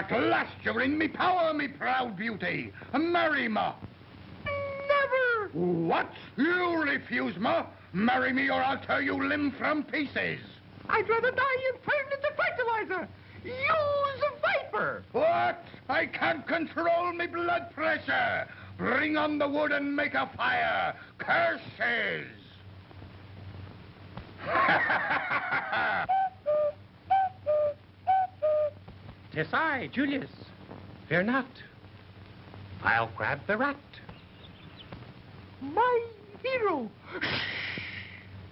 At last you bring me power, me proud beauty. Marry me. Never! What? You refuse me? Marry me or I'll tear you limb from pieces. I'd rather die and turn into fertilizer. Use a viper. What? I can't control me blood pressure. Bring on the wood and make a fire. Curses! 'Tis I, Julius. Fear not. I'll grab the rat. My hero.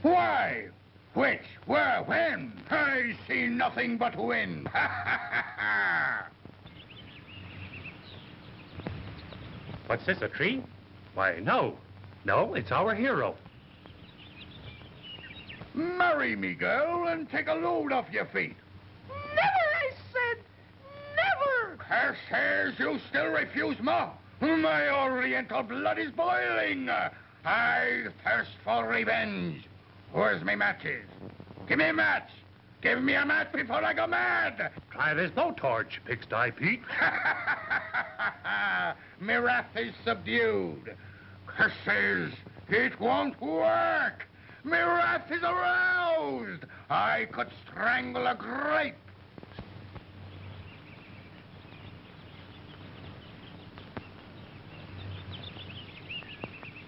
Why? Which? Where? When? I see nothing but wind. What's this, a tree? Why, no. No, it's our hero. Marry me, girl, and take a load off your feet. Never, I said. Never. Curses, you still refuse me? My oriental blood is boiling. I thirst for revenge. Where's me matches? Give me a match. Give me a match before I go mad. Try this blowtorch, Pigsty Pete. Me wrath is subdued. Curses, it won't work. Me wrath is aroused. I could strangle a grape.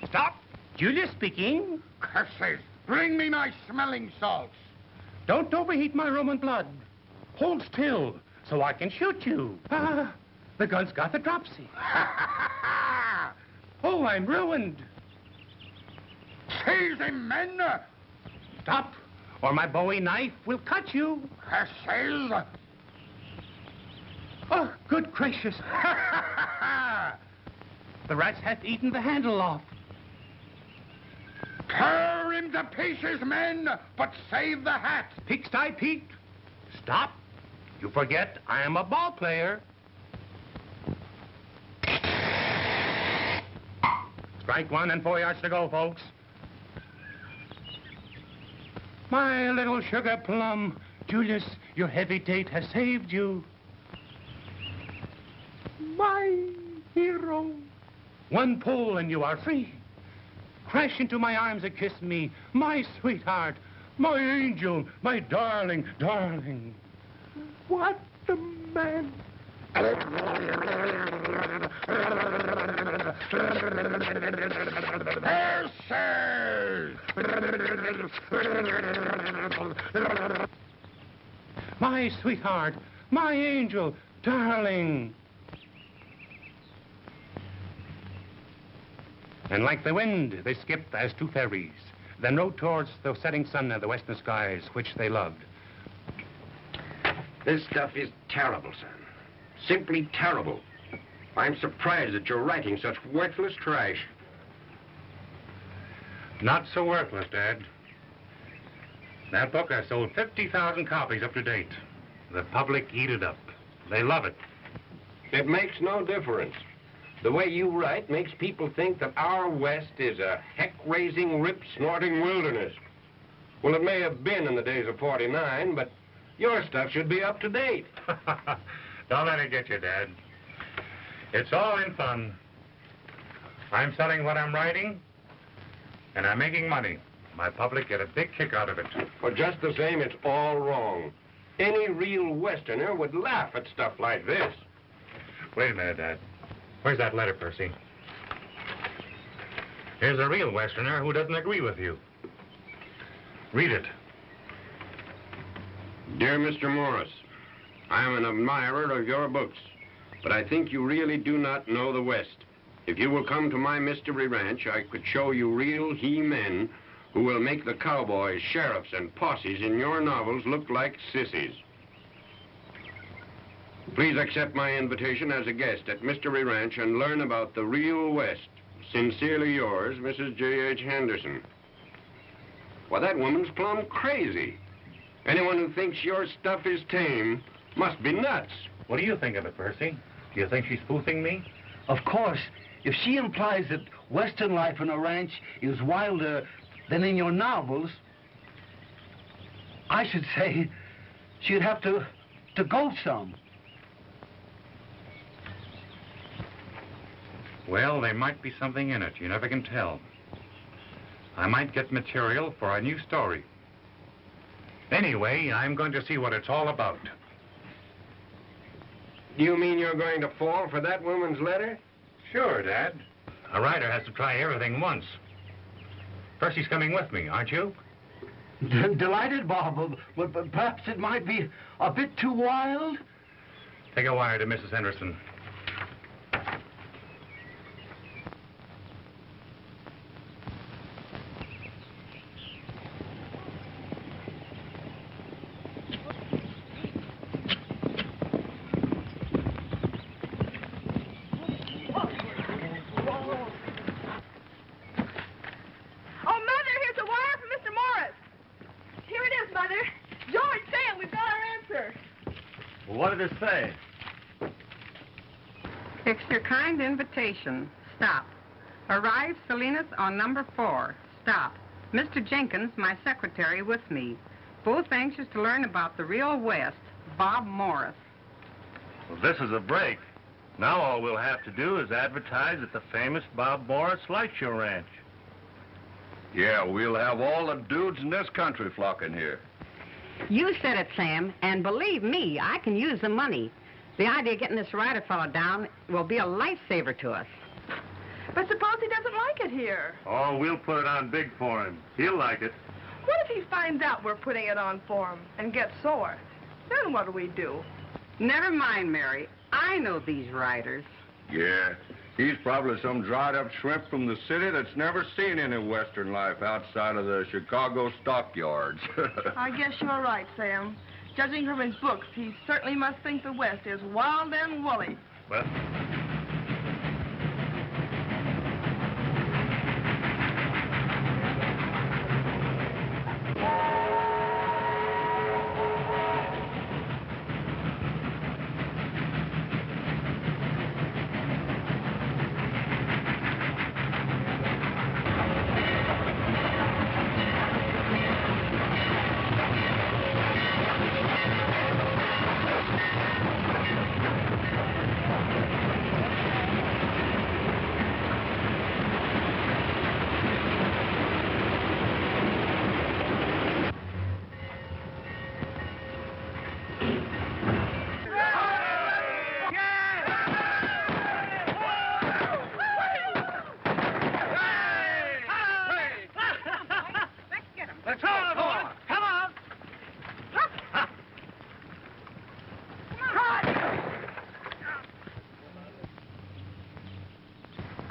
Stop. Julius speaking. Curses, bring me my smelling salts. Don't overheat my Roman blood. Hold still, so I can shoot you. Ah, the gun's got the dropsy. Oh, I'm ruined. Seize him, men. Stop, or my Bowie knife will cut you. Curses. Oh, good gracious. The rats hath eaten the handle off. Tear him to pieces, men, but save the hat. Pigsty Pete, stop. You forget I am a ball player. Strike one and 4 yards to go, folks. My little sugar plum, Julius, your heavy date has saved you. My hero. One pull and you are free. Crash into my arms and kiss me, my sweetheart, my angel, my darling, darling. What a man. Curses! My sweetheart, my angel, darling. And like the wind, they skipped as two fairies, then rode towards the setting sun and the western skies, which they loved. This stuff is terrible, son. Simply terrible. I'm surprised that you're writing such worthless trash. Not so worthless, Dad. That book has sold 50,000 copies up to date. The public eat it up. They love it. It makes no difference. The way you write makes people think that our West is a heck-raising, rip-snorting wilderness. Well, it may have been in the days of '49, but your stuff should be up to date. Don't let it get you, Dad. It's all in fun. I'm selling what I'm writing, and I'm making money. My public get a big kick out of it. Well, just the same, it's all wrong. Any real Westerner would laugh at stuff like this. Wait a minute, Dad. Where's that letter, Percy? Here's a real Westerner who doesn't agree with you. Read it. Dear Mr. Morris, I am an admirer of your books, but I think you really do not know the West. If you will come to my mystery ranch, I could show you real he-men who will make the cowboys, sheriffs, and posses in your novels look like sissies. Please accept my invitation as a guest at Mystery Ranch and learn about the real West. Sincerely yours, Mrs. J.H. Henderson. Well, that woman's plumb crazy. Anyone who thinks your stuff is tame must be nuts. What do you think of it, Percy? Do you think she's spoofing me? Of course. If she implies that Western life on a ranch is wilder than in your novels, I should say she'd have to go some. Well, there might be something in it. You never can tell. I might get material for a new story. Anyway, I'm going to see what it's all about. You mean you're going to fall for that woman's letter? Sure, Dad. A writer has to try everything once. Percy's coming with me, aren't you? Delighted, Bob, but perhaps it might be a bit too wild. Take a wire to Mrs. Henderson. What did it say? It's your kind invitation. Stop. Arrive Salinas on number 4. Stop. Mr. Jenkins, my secretary, with me. Both anxious to learn about the real West. Bob Morris. Well, this is a break. Now all we'll have to do is advertise at the famous Bob Morris Light Show Ranch. Yeah, we'll have all the dudes in this country flocking here. You said it, Sam, and believe me, I can use the money. The idea of getting this writer fellow down will be a lifesaver to us. But suppose he doesn't like it here. Oh, we'll put it on big for him. He'll like it. What if he finds out we're putting it on for him and gets sore? Then what do we do? Never mind, Mary. I know these writers. Yeah, he's probably some dried-up shrimp from the city that's never seen any Western life outside of the Chicago stockyards. I guess you're right, Sam. Judging from his books, he certainly must think the West is wild and woolly. Well,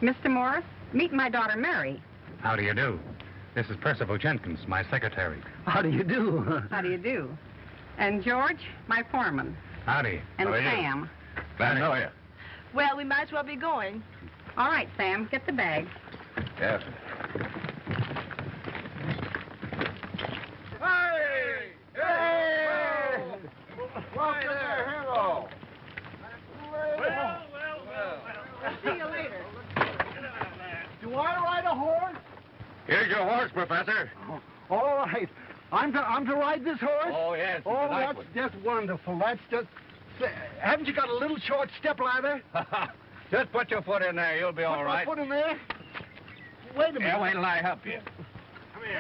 Mr. Morris, meet my daughter, Mary. How do you do? This is Percival Jenkins, my secretary. How do you do? How do you do? And George, my foreman. Howdy. And How are you? Sam. Glad to know you. Well, we might as well be going. All right, Sam, get the bag. Yes. Hey! Hey! Welcome to Hero. See you later. Do I ride a horse? Here's your horse, Professor. Oh, all right. I'm to ride this horse? Oh, yes. Oh, that's just wonderful. That's just... Haven't you got a little short step ladder? Just put your foot in there. You'll be all right. Put my foot in there? Wait a minute. Yeah, wait till I help you. Come here.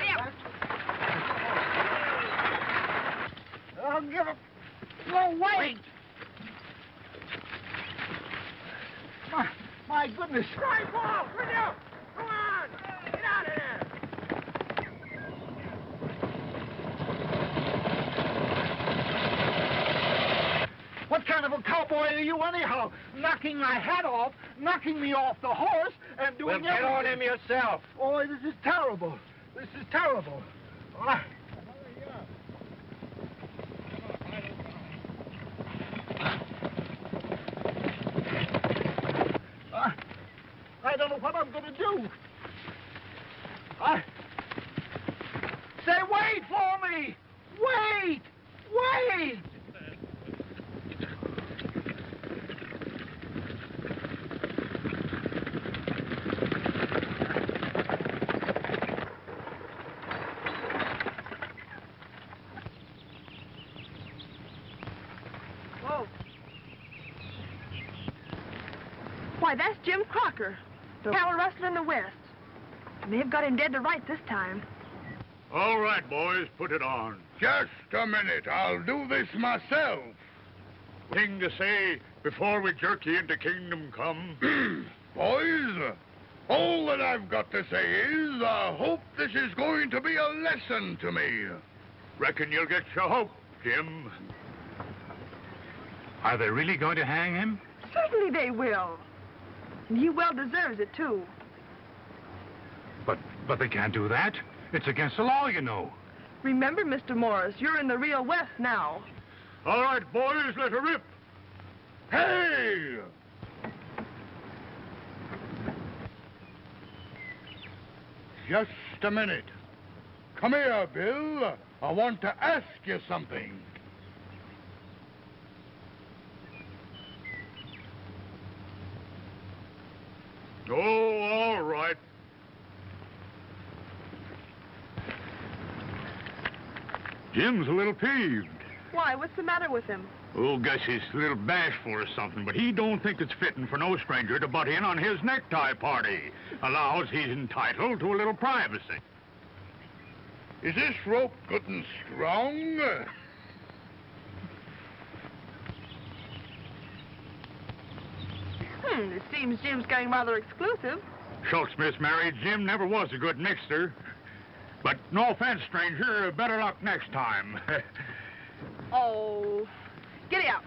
I'll give it... No, wait! My goodness. Right, Paul! Bring up! Come on! Get out of there! What kind of a cowboy are you anyhow? Knocking my hat off, knocking me off the horse, and doing Well, get on him yourself. Oh, this is terrible. This is terrible. I don't know what I'm going to do. Say, wait for me! Wait! Wait! Why, that's Jim Crocker. The cattle rustler in the west. They've got him dead to rights this time. All right, boys, put it on. Just a minute. I'll do this myself. Thing to say before we jerk you into kingdom come? Boys, all that I've got to say is I hope this is going to be a lesson to me. Reckon you'll get your hope, Jim. Are they really going to hang him? Certainly they will. And he well deserves it, too. But they can't do that. It's against the law, you know. Remember, Mr. Morris, you're in the real West now. All right, boys, let her rip. Hey! Just a minute. Come here, Bill. I want to ask you something. Oh, all right. Jim's a little peeved. Why, what's the matter with him? Oh, guess he's a little bashful or something, but he don't think it's fitting for no stranger to butt in on his necktie party. Allows he's entitled to a little privacy. Is this rope good and strong? It seems Jim's getting rather exclusive. Shucks, Miss Mary, Jim never was a good mixer. But no offense, stranger, better luck next time. Oh, giddy up.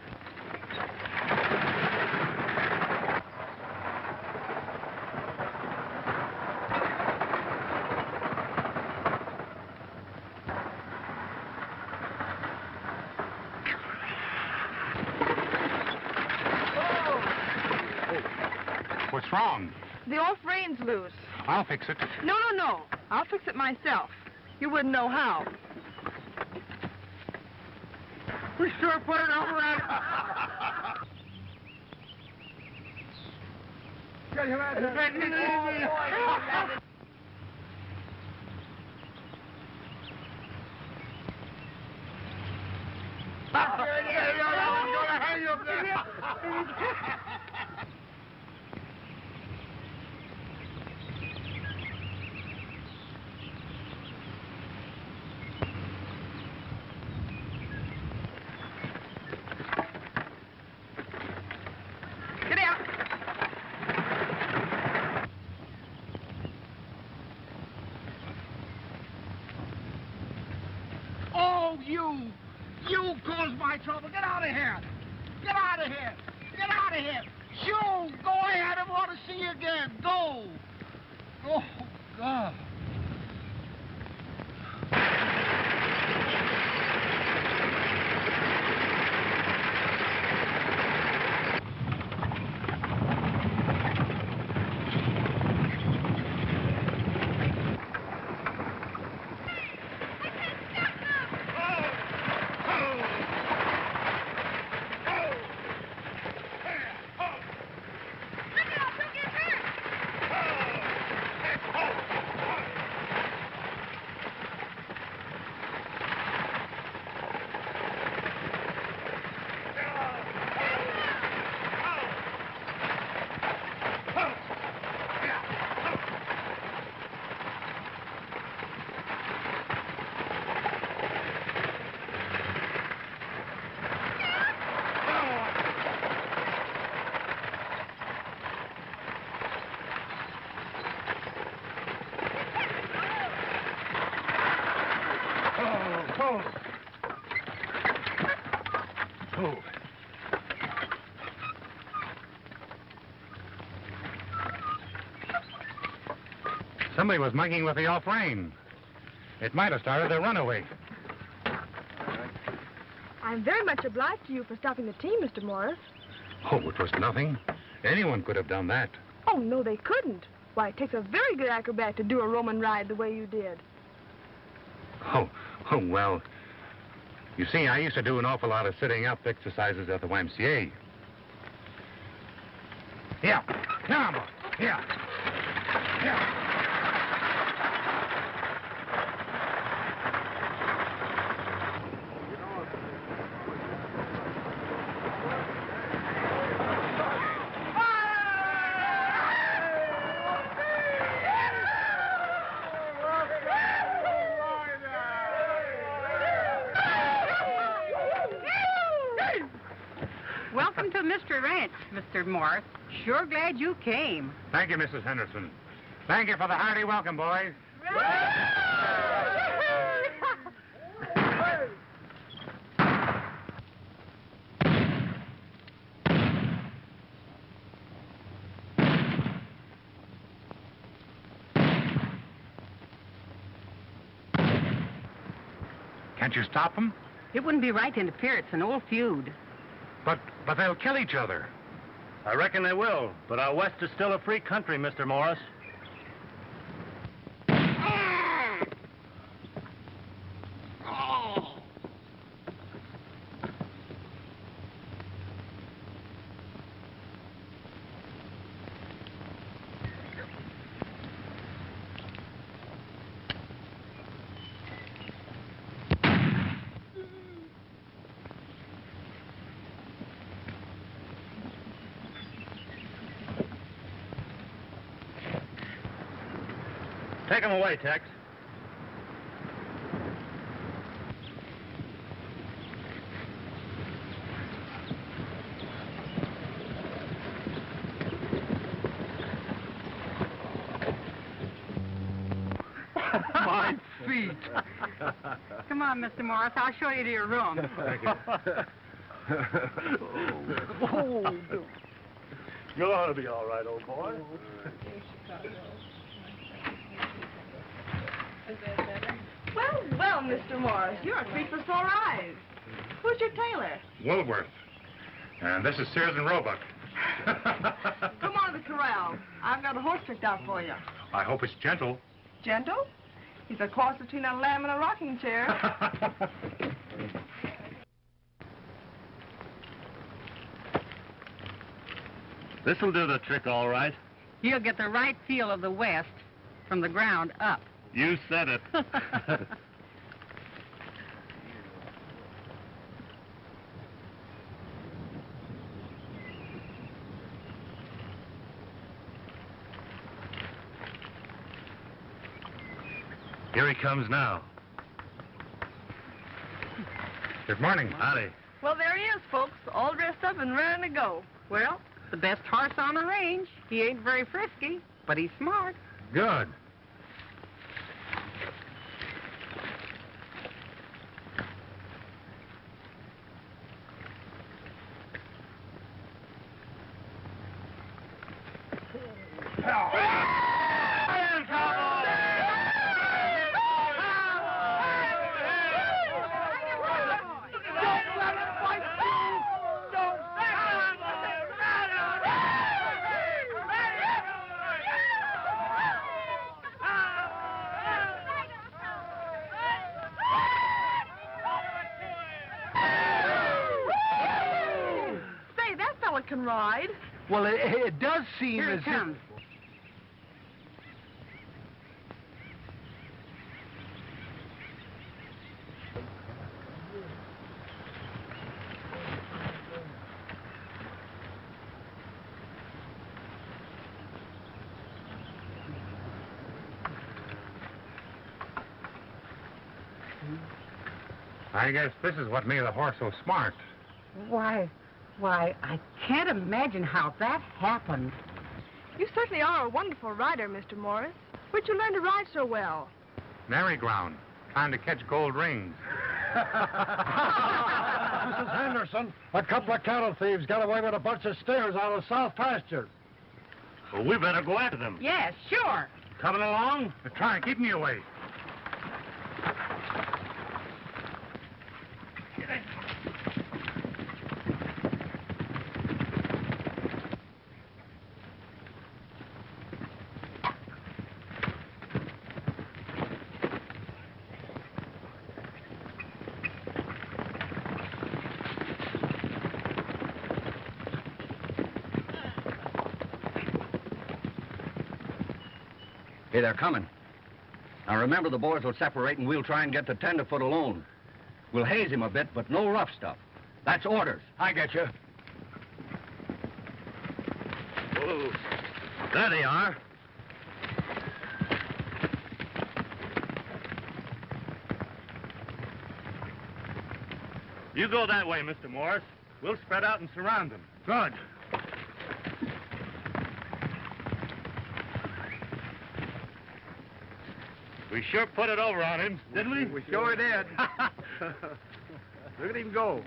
What's wrong? The off rein's loose. I'll fix it. No. I'll fix it myself. You wouldn't know how. We sure put it over at Giddy up. Oh, you caused my trouble. Get out of here. Get out of here. Get out of here. Shoo, go ahead. I want to see you again. Go. Oh, God. Somebody was mugging with the off-rein. It might have started a runaway. I'm very much obliged to you for stopping the team, Mr. Morris. Oh, it was nothing. Anyone could have done that. Oh, no, they couldn't. Why, it takes a very good acrobat to do a Roman ride the way you did. Oh, well. You see, I used to do an awful lot of sitting up exercises at the YMCA. Yeah. Come on. Yeah. Yeah. Welcome to Mr. Ranch, Mr. Morris. Sure glad you came. Thank you, Mrs. Henderson. Thank you for the hearty welcome, boys. Can't you stop them? It wouldn't be right to interfere. It's an old feud. But they'll kill each other. I reckon they will, but our West is still a free country, Mr. Morris. Take him away, Tex. My feet. Come on, Mr. Morris. I'll show you to your room. Thank you. You ought to be all right, old boy. Well, Mr. Morris, you're a treat for sore eyes. Who's your tailor? Woolworth. And this is Sears and Roebuck. Come on to the corral. I've got a horse picked out for you. I hope it's gentle. Gentle? He's a cross between a lamb and a rocking chair. This'll do the trick all right. You'll get the right feel of the West from the ground up. You said it. Here he comes now. Good morning. Howdy. Well, there he is, folks, all dressed up and ready to go. Well, the best horse on the range. He ain't very frisky, but he's smart. Good. Say, that fella can ride. Well, it does seem Here as it comes. I guess this is what made the horse so smart. Why, I can't imagine how that happened. You certainly are a wonderful rider, Mr. Morris. Where'd you learn to ride so well? Nary ground. Trying to catch gold rings. Mrs. Henderson, a couple of cattle thieves got away with a bunch of steers out of South Pasture. Well, we better go after them. Yes, sure. Coming along? They're trying to keep me away. Hey, they're coming. Now, remember, the boys will separate and we'll try and get the tenderfoot alone. We'll haze him a bit, but no rough stuff. That's orders. I get you. Whoa. There they are. You go that way, Mr. Morris. We'll spread out and surround them. Good. We sure put it over on him, didn't we? We sure did. Look at him go.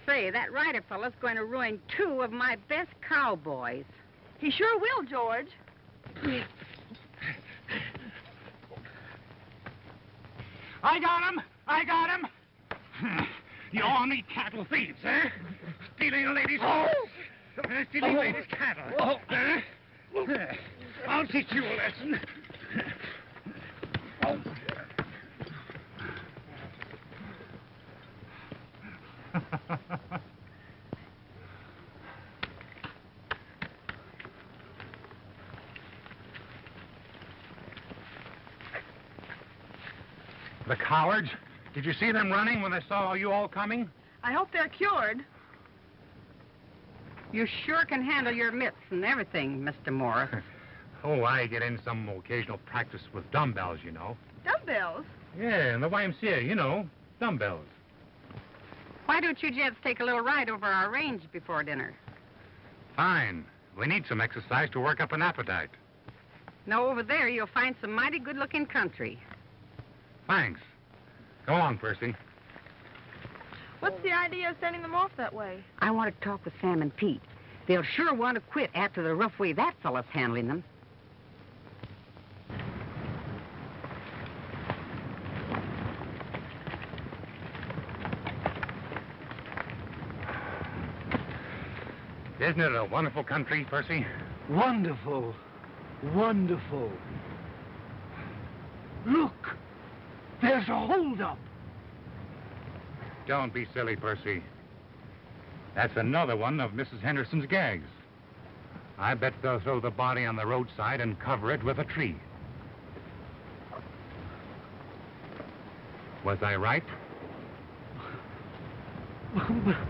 Say, that Ryder fella's going to ruin 2 of my best cowboys. He sure will, George. I got him! I got him! You all need cattle thieves, eh? Stealing ladies' stealing ladies' cattle. I'll teach you a lesson. The cowards. Did you see them running when they saw you all coming? I hope they're cured. You sure can handle your mitts and everything, Mr. Morris. Oh, I get in some occasional practice with dumbbells, you know. Dumbbells? Yeah, in the YMCA, you know, dumbbells. Why don't you gents take a little ride over our range before dinner? Fine. We need some exercise to work up an appetite. No, over there you'll find some mighty good-looking country. Thanks. Go on, Percy. What's the idea of sending them off that way? I want to talk with Sam and Pete. They'll sure want to quit after the rough way that fella's handling them. Isn't it a wonderful country, Percy? Wonderful. Wonderful. Look! There's a holdup. Don't be silly, Percy. That's another one of Mrs. Henderson's gags. I bet they'll throw the body on the roadside and cover it with a tree. Was I right?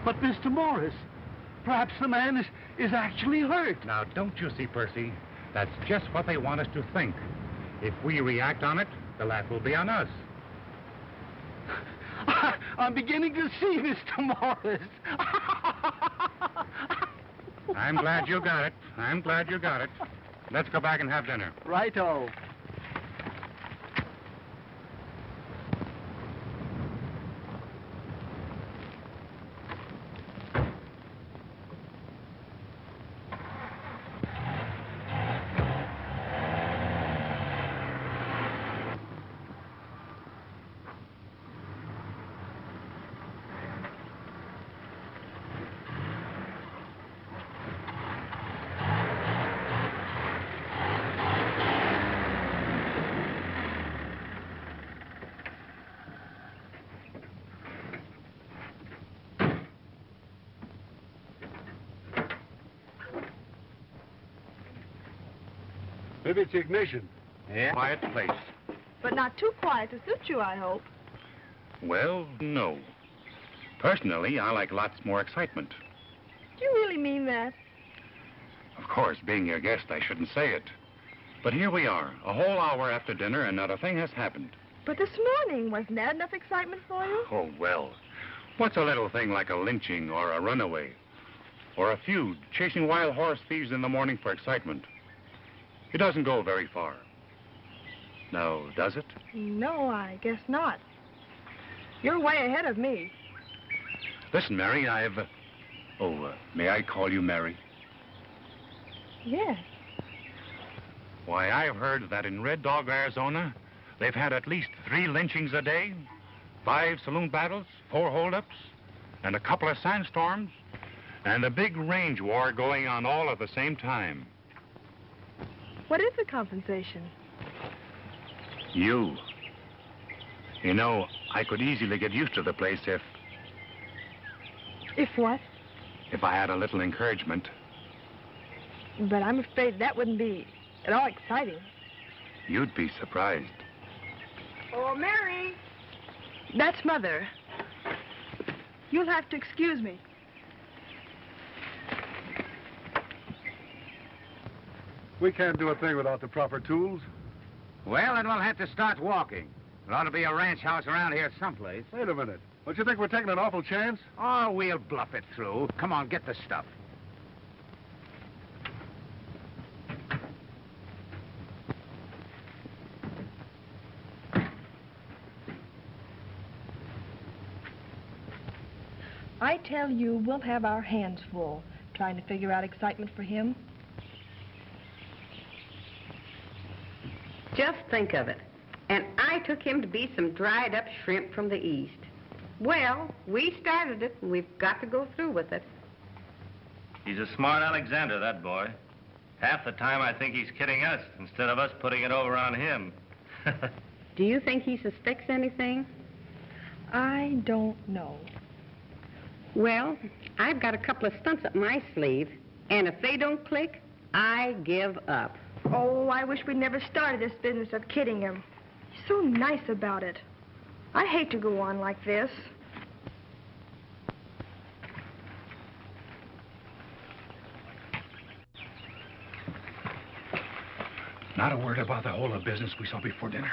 But Mr. Morris, perhaps the man is actually hurt. Now, don't you see, Percy? That's just what they want us to think. If we react on it, the laugh will be on us. I'm beginning to see, Mr. Morris. I'm glad you got it. I'm glad you got it. Let's go back and have dinner. Righto. Maybe it's the ignition. Yeah. Quiet place. But not too quiet to suit you, I hope. Well, no. Personally, I like lots more excitement. Do you really mean that? Of course, being your guest, I shouldn't say it. But here we are, a whole hour after dinner, and not a thing has happened. But this morning, wasn't that enough excitement for you? Oh, well. What's a little thing like a lynching or a runaway? or a feud, chasing wild horse thieves in the morning for excitement. It doesn't go very far. Now, does it? No, I guess not. You're way ahead of me. Listen, Mary, may I call you Mary? Yes. Why, I've heard that in Red Dog, Arizona, they've had at least 3 lynchings a day, 5 saloon battles, 4 holdups, and a couple of sandstorms, and a big range war going on all at the same time. What is the compensation? You. You know, I could easily get used to the place if If what? I had a little encouragement. But I'm afraid that wouldn't be at all exciting. You'd be surprised. Oh, Mary! That's Mother. You'll have to excuse me. We can't do a thing without the proper tools. Well, then we'll have to start walking. There ought to be a ranch house around here someplace. Wait a minute. Don't you think we're taking an awful chance? Oh, we'll bluff it through. Come on, get the stuff. I tell you, we'll have our hands full trying to figure out excitement for him. Just think of it. And I took him to be some dried up shrimp from the east. Well, we started it, and we've got to go through with it. He's a smart Alexander, that boy. Half the time I think he's kidding us instead of us putting it over on him. Do you think he suspects anything? I don't know. Well, I've got a couple of stunts up my sleeve, and if they don't click, I give up. Oh, I wish we'd never started this business of kidding him. He's so nice about it. I hate to go on like this. Not a word about the whole of business we saw before dinner.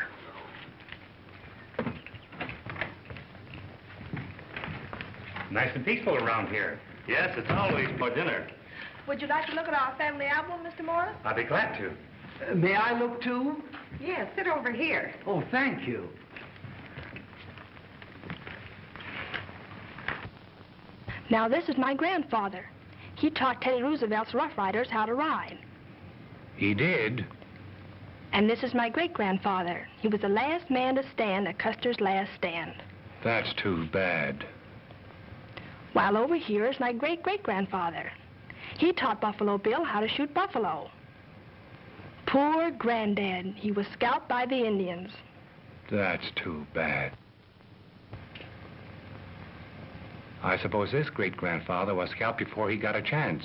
Nice and peaceful around here. Yes, it's always for dinner. Would you like to look at our family album, Mr. Morris? I'd be glad to. May I look too? Yeah, sit over here. Oh, thank you. Now, this is my grandfather. He taught Teddy Roosevelt's Rough Riders how to ride. He did? And this is my great-grandfather. He was the last man to stand at Custer's last stand. That's too bad. While over here is my great-great-grandfather. He taught Buffalo Bill how to shoot buffalo. Poor Granddad. He was scalped by the Indians. That's too bad. I suppose this great-grandfather was scalped before he got a chance.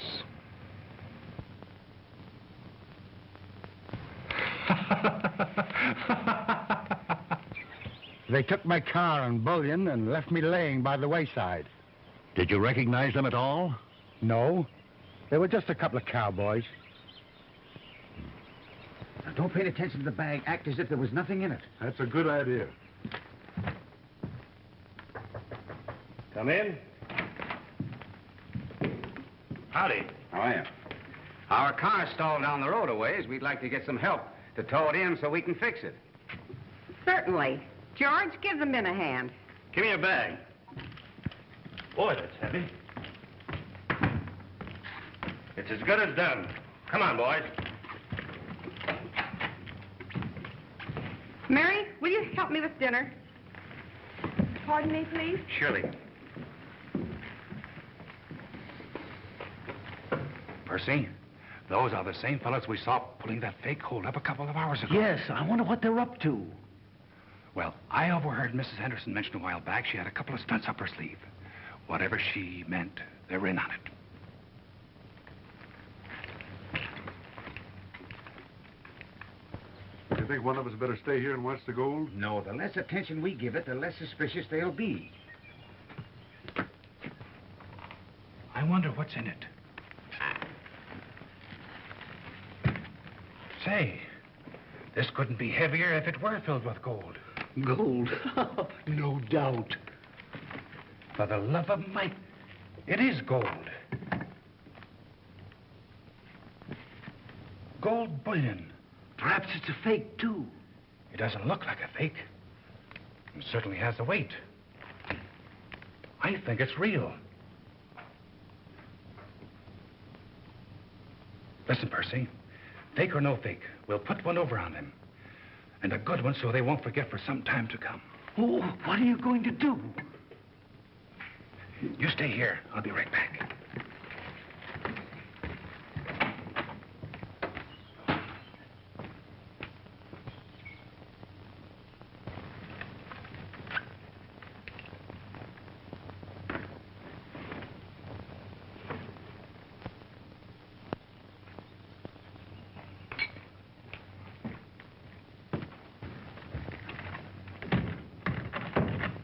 They took my car and bullion and left me laying by the wayside. Did you recognize them at all? No, they were just a couple of cowboys. Now, don't pay attention to the bag. Act as if there was nothing in it. That's a good idea. Come in. Howdy. How are you? Our car stalled down the road a ways. We'd like to get some help to tow it in so we can fix it. Certainly. George, give the men a hand. Give me a bag. Boy, that's heavy. It's as good as done. Come on, boys. Mary, will you help me with dinner? Pardon me, please? Surely. Percy, those are the same fellows we saw pulling that fake hold up a couple of hours ago. Yes, I wonder what they're up to. Well, I overheard Mrs. Henderson mention a while back she had a couple of stunts up her sleeve. Whatever she meant, they're in on it. You think one of us better stay here and watch the gold? No, the less attention we give it, the less suspicious they'll be. I wonder what's in it. Say, this couldn't be heavier if it were filled with gold. Gold? No doubt. For the love of Mike, it is gold. gold bullion. Perhaps it's a fake, too. It doesn't look like a fake. It certainly has the weight. I think it's real. Listen, Percy. Fake or no fake, we'll put one over on them. And a good one so they won't forget for some time to come. Oh, what are you going to do? You stay here. I'll be right back.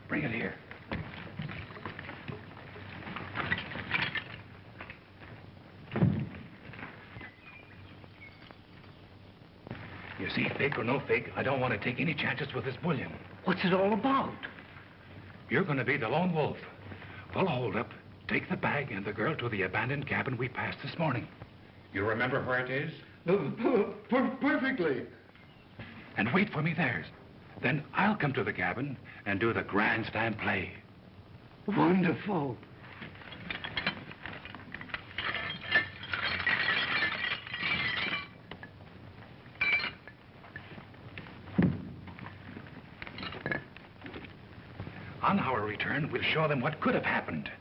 Bring it here. You see, fake or no fake, I don't want to take any chances with this bullion. What's it all about? You're going to be the lone wolf. We'll hold up, take the bag and the girl to the abandoned cabin we passed this morning. You remember where it is? Perfectly. And wait for me there. Then I'll come to the cabin and do the grandstand play. Wonderful. On our return, we'll show them what could have happened.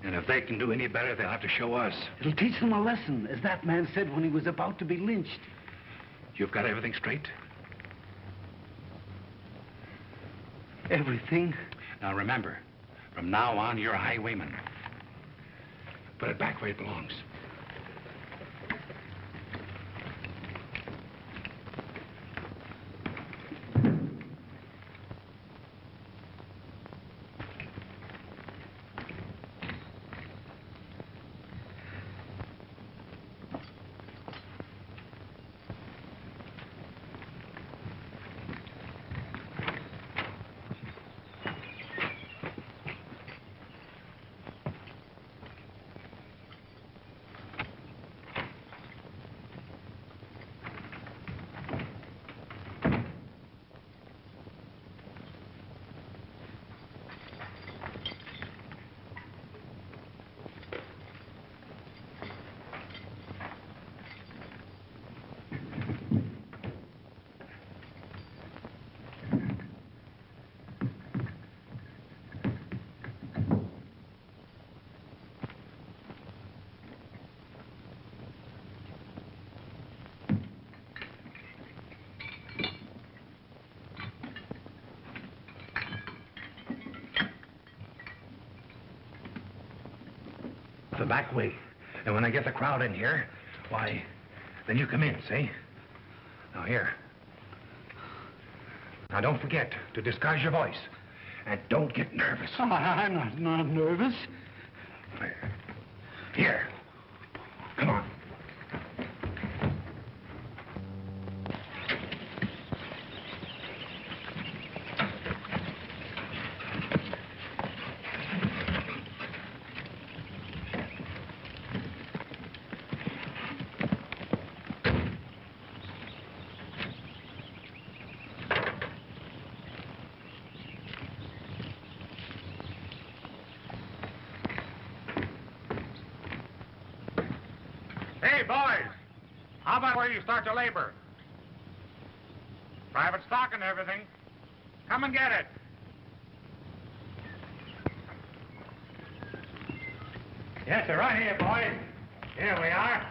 And if they can do any better, they'll have to show us. It'll teach them a lesson, as that man said when he was about to be lynched. You've got everything straight? Everything. Now remember, from now on, you're a highwayman. Put it back where it belongs. The back way. And when I get the crowd in here, why, then you come in, see? Now, here. Now, don't forget to disguise your voice. And don't get nervous. I'm not nervous. Here. Come on. Hey, boys! How about where you start to labor? Private stock and everything. Come and get it. Yes, sir, right here, boys. Here we are.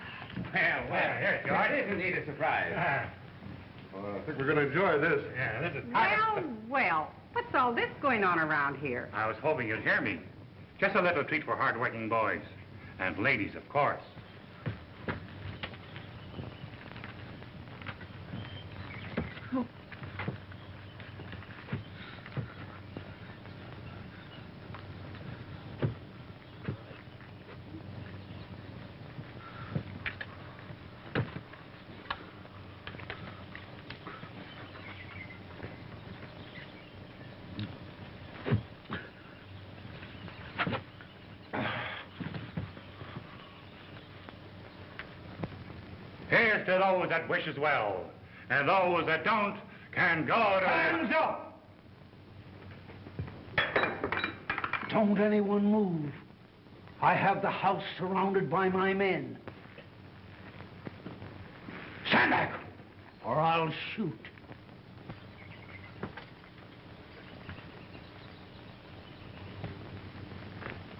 Well, here, George. It is indeed a surprise. I think we're going to enjoy this. Yeah, this is... Well, what's all this going on around here? I was hoping you'd hear me. Just a little treat for hard-working boys. And ladies, of course. Here's to those that wishes well, and those that don't can go to... Hands up! Don't anyone move. I have the house surrounded by my men. Stand back, or I'll shoot.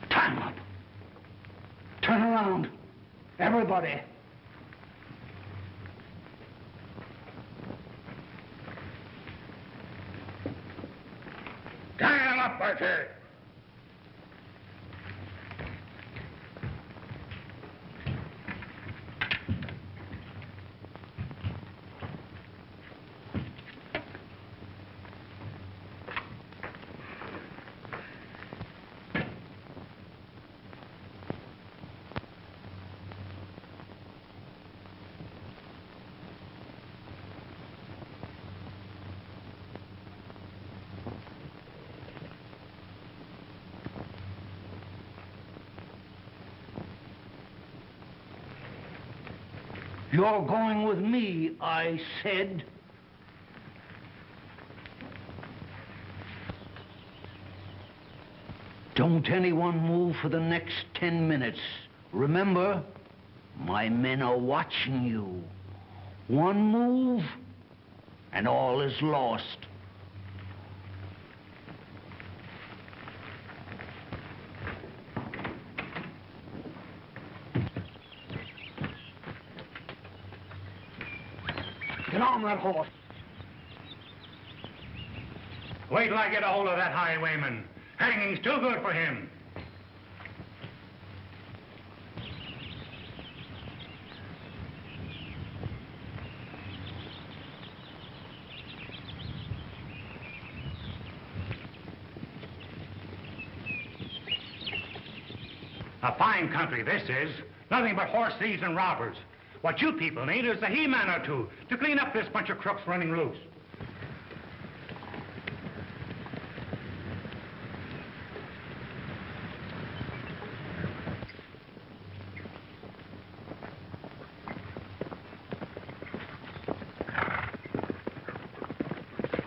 Time up. Turn around, everybody. Stand up, Bertie! You're going with me, I said. Don't anyone move for the next 10 minutes. Remember, my men are watching you. One move, and all is lost. Get on that horse. Wait till I get a hold of that highwayman. Hanging's too good for him. A fine country this is. Nothing but horse thieves and robbers. What you people need is a he-man or two to clean up this bunch of crooks running loose.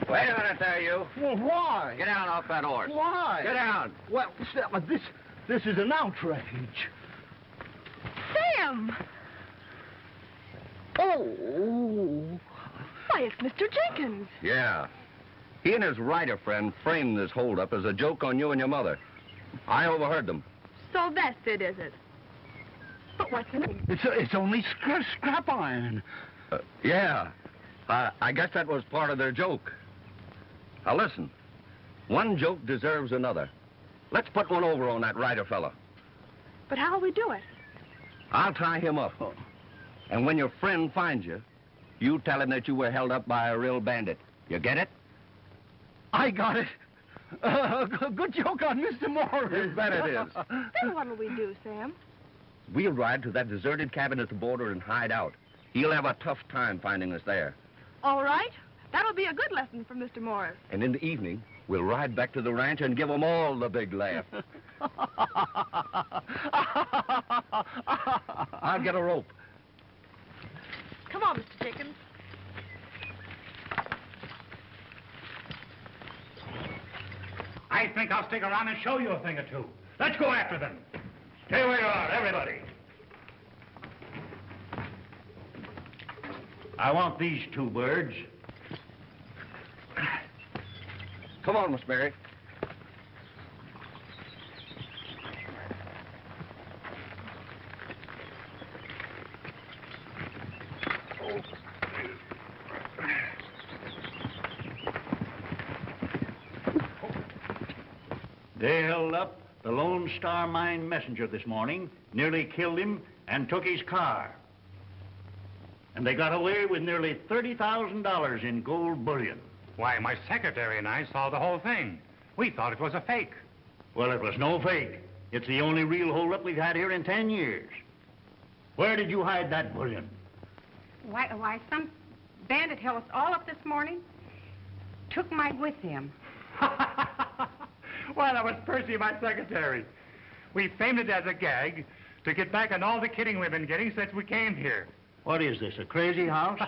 Wait a minute there, you. Well, why? Get down off that horse. Why? Get down. Well, this is an outrage. Sam! Oh. Why, it's Mr. Jenkins. Yeah. He and his rider friend framed this holdup as a joke on you and your mother. I overheard them. So that's it, is it? But what's in it? It's only scrap iron. Yeah. I guess that was part of their joke. Now listen. One joke deserves another. Let's put one over on that rider fella. But how'll we do it? I'll tie him up. And when your friend finds you, you tell him that you were held up by a real bandit. You get it? I got it. Good joke on Mr. Morris. You bet it is. Then what'll we do, Sam? We'll ride to that deserted cabin at the border and hide out. He'll have a tough time finding us there. All right. That'll be a good lesson for Mr. Morris. And in the evening, we'll ride back to the ranch and give them all the big laugh. I'll get a rope. Come on, Mr. Jenkins. I think I'll stick around and show you a thing or two. Let's go after them. Stay where you are, everybody. I want these two birds. Come on, Miss Mary. They held up the Lone Star Mine messenger this morning, nearly killed him, and took his car. And they got away with nearly $30,000 in gold bullion. Why, my secretary and I saw the whole thing. We thought it was a fake. Well, it was no fake. It's the only real holdup we've had here in 10 years. Where did you hide that bullion? Why, some bandit held us all up this morning, took mine with him. Well, that was Percy, my secretary. We framed it as a gag to get back on all the kidding we've been getting since we came here. What is this, a crazy house?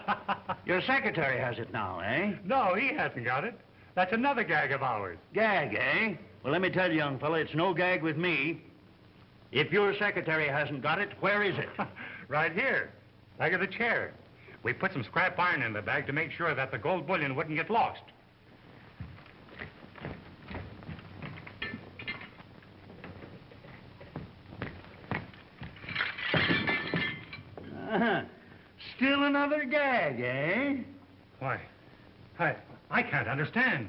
Your secretary has it now, eh? No, he hasn't got it. That's another gag of ours. Gag, eh? Well, let me tell you, young fella, it's no gag with me. If your secretary hasn't got it, where is it? Right here, back of the chair. We put some scrap iron in the bag to make sure that the gold bullion wouldn't get lost. Still another gag, eh? Why, I can't understand.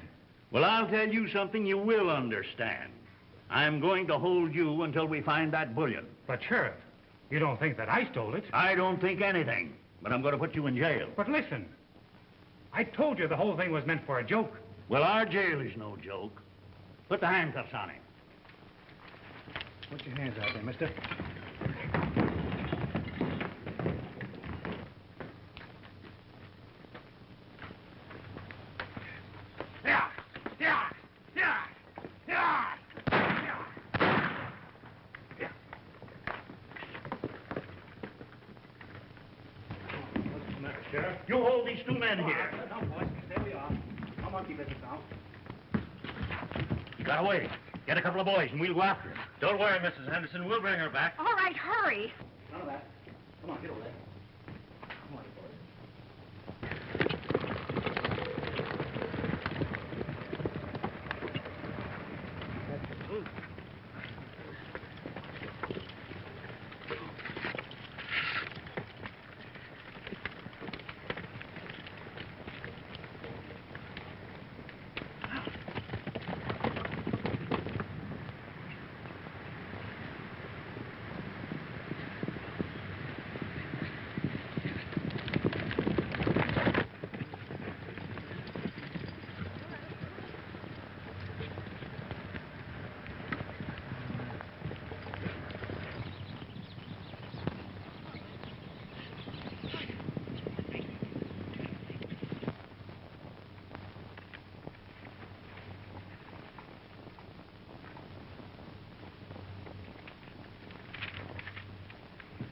Well, I'll tell you something you will understand. I'm going to hold you until we find that bullion. But, Sheriff, you don't think that I stole it? I don't think anything, but I'm going to put you in jail. But listen, I told you the whole thing was meant for a joke. Well, our jail is no joke. Put the handcuffs on him. Put your hands out there, mister. You hold these two men here. Now, boys, stay we are. No monkey business now. Got away. Get a couple of boys and we'll go after him. Don't worry, Mrs. Henderson. We'll bring her back. All right, hurry. None of that. Come on, get over there. Come on, boys.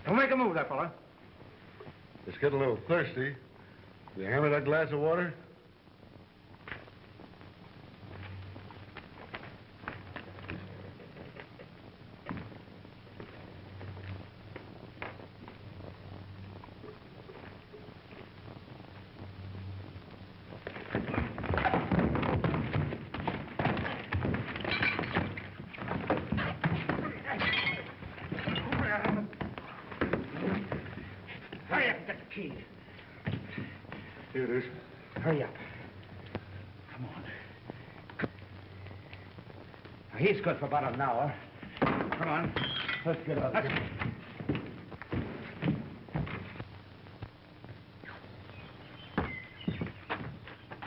Don't make a move, that fella. Just get a little thirsty. You hand me that glass of water? Hurry up and get the key. Here it is. Hurry up. Come on. Now, he's good for about an hour. Come on. Let's get out of here.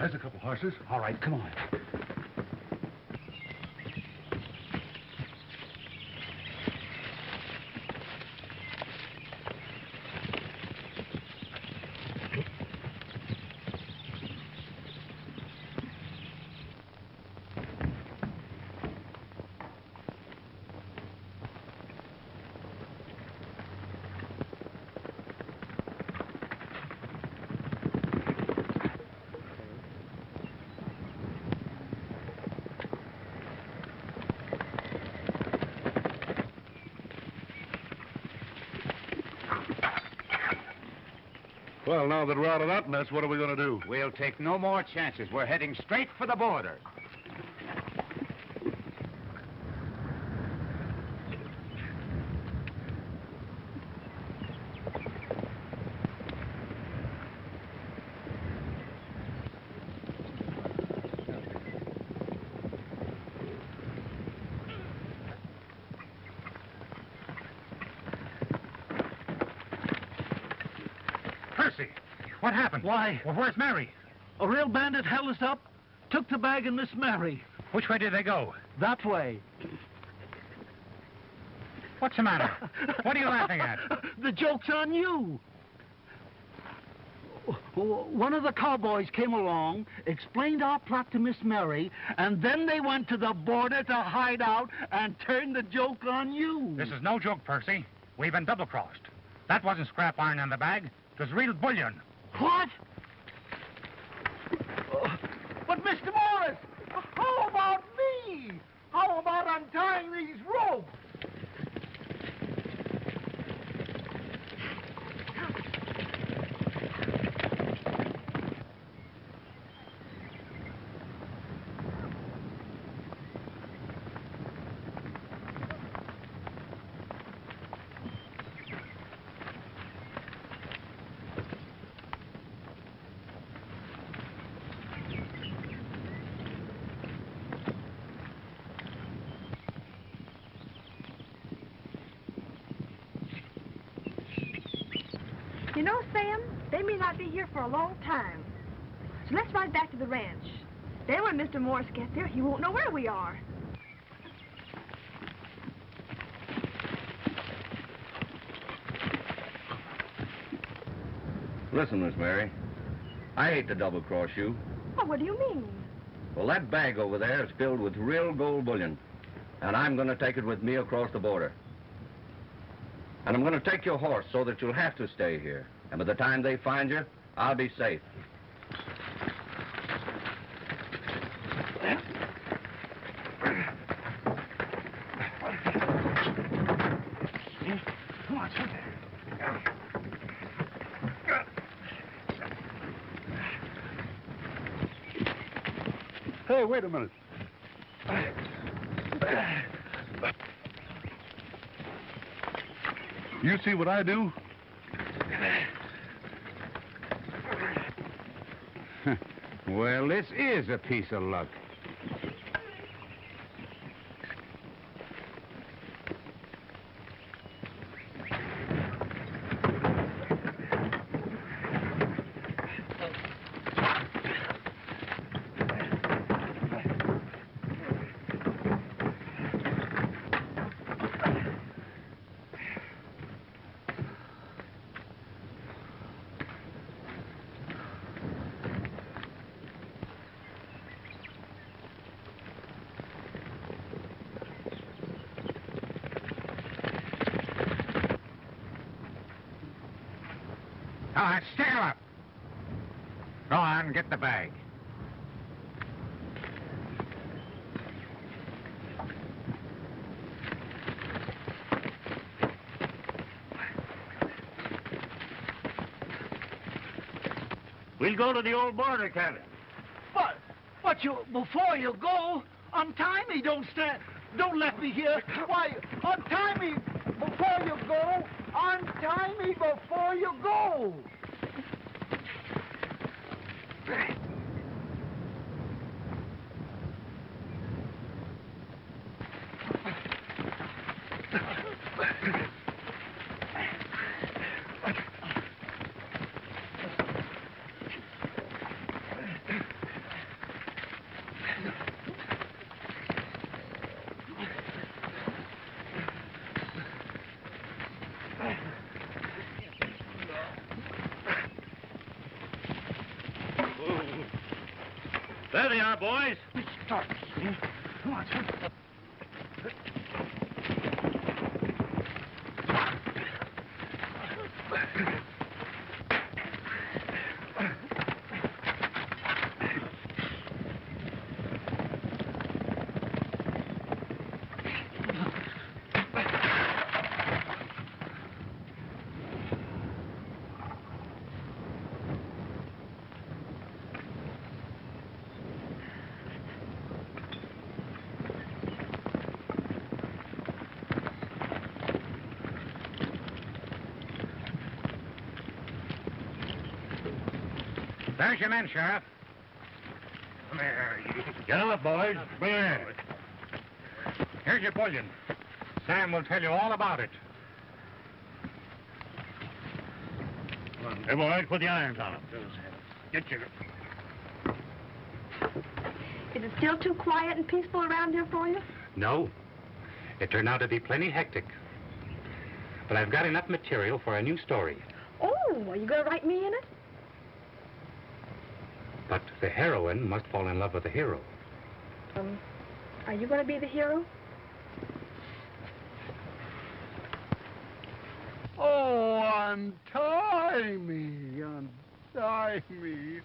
There's a couple horses. All right, come on. Well, now that we're out of that mess, what are we going to do? We'll take no more chances. We're heading straight for the border. Percy, what happened? Why? Well, where's Mary? A real bandit held us up, took the bag and Miss Mary. Which way did they go? That way. What's the matter? What are you laughing at? The joke's on you. One of the cowboys came along, explained our plot to Miss Mary, and then they went to the border to hide out and turned the joke on you. This is no joke, Percy. We've been double-crossed. That wasn't scrap iron in the bag. 'Twas real bullion. What? But, Mr. Morris, how about me? How about untying these ropes? You know, Sam, they may not be here for a long time. So let's ride back to the ranch. Then when Mr. Morris gets there, he won't know where we are. Listen, Miss Mary, I hate to double-cross you. Oh, what do you mean? Well, that bag over there is filled with real gold bullion, and I'm going to take it with me across the border. And I'm going to take your horse so that you'll have to stay here. And by the time they find you, I'll be safe. Hey, wait a minute. You see what I do? Well, this is a piece of luck. All right, stand up. Go on, get the bag. We'll go to the old border cabin. But you, before you go, untie me, don't let me here. Why, untie me before you go. Untie me before you go. There they are, boys. Start. Come on, son. There's your men, Sheriff. Come here, you. Get up, boys. Bring it in. Here's your bullion. Sam will tell you all about it. Hey, boys, put the irons on them. Get your... Is it still too quiet and peaceful around here for you? No. It turned out to be plenty hectic. But I've got enough material for a new story. Oh, are you going to write me in it? But the heroine must fall in love with the hero. Are you going to be the hero? Oh, untie me, untie me.